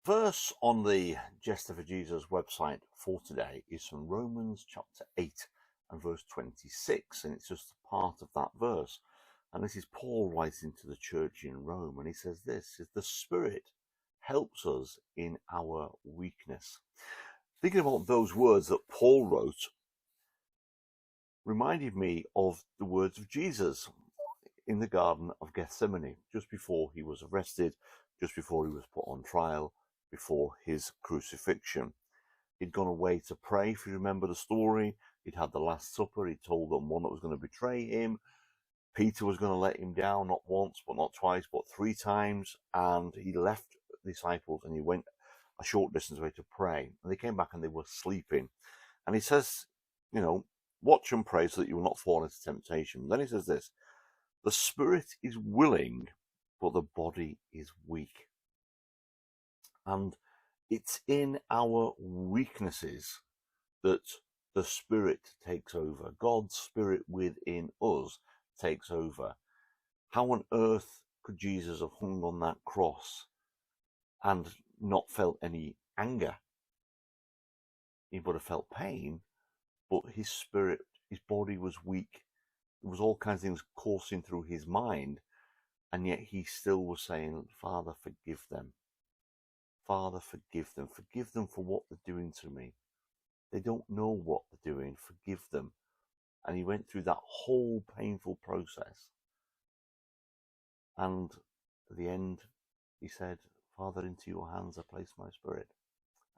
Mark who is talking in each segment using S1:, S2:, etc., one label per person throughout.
S1: verse on the Jester for Jesus website for today is from Romans chapter 8 and verse 26, and it's just a part of that verse. And this is Paul writing to the church in Rome, and he says this, is the Spirit helps us in our weakness. Thinking about those words that Paul wrote reminded me of the words of Jesus in the Garden of Gethsemane, just before he was arrested, just before he was put on trial, before his crucifixion. He'd gone away to pray, if you remember the story. He'd had the Last Supper. He told them one that was going to betray him. Peter was going to let him down, not once, but not twice, but 3 times. And he left the disciples and he went a short distance away to pray. And they came back and they were sleeping. And he says, watch and pray so that you will not fall into temptation. Then he says this, the spirit is willing, but the body is weak. And it's in our weaknesses that the Spirit takes over. God's Spirit within us takes over. How on earth could Jesus have hung on that cross and not felt any anger? He would have felt pain, but his spirit, his body was weak. There was all kinds of things coursing through his mind, and yet he still was saying, Father, forgive them. Father, forgive them. Forgive them for what they're doing to me. They don't know what they're doing. Forgive them. And he went through that whole painful process. And at the end, he said, Father, into your hands I place my spirit,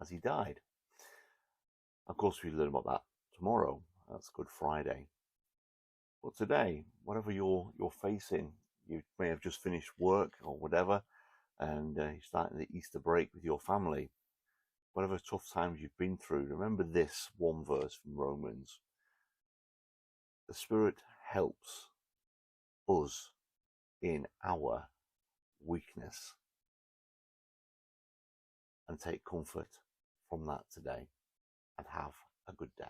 S1: as he died. Of course, we learn about that tomorrow. That's Good Friday. But today, whatever you're facing, you may have just finished work or whatever, and you're starting the Easter break with your family. Whatever tough times you've been through, remember this one verse from Romans. The Spirit helps us in our weakness. And take comfort from that today, and have a good day.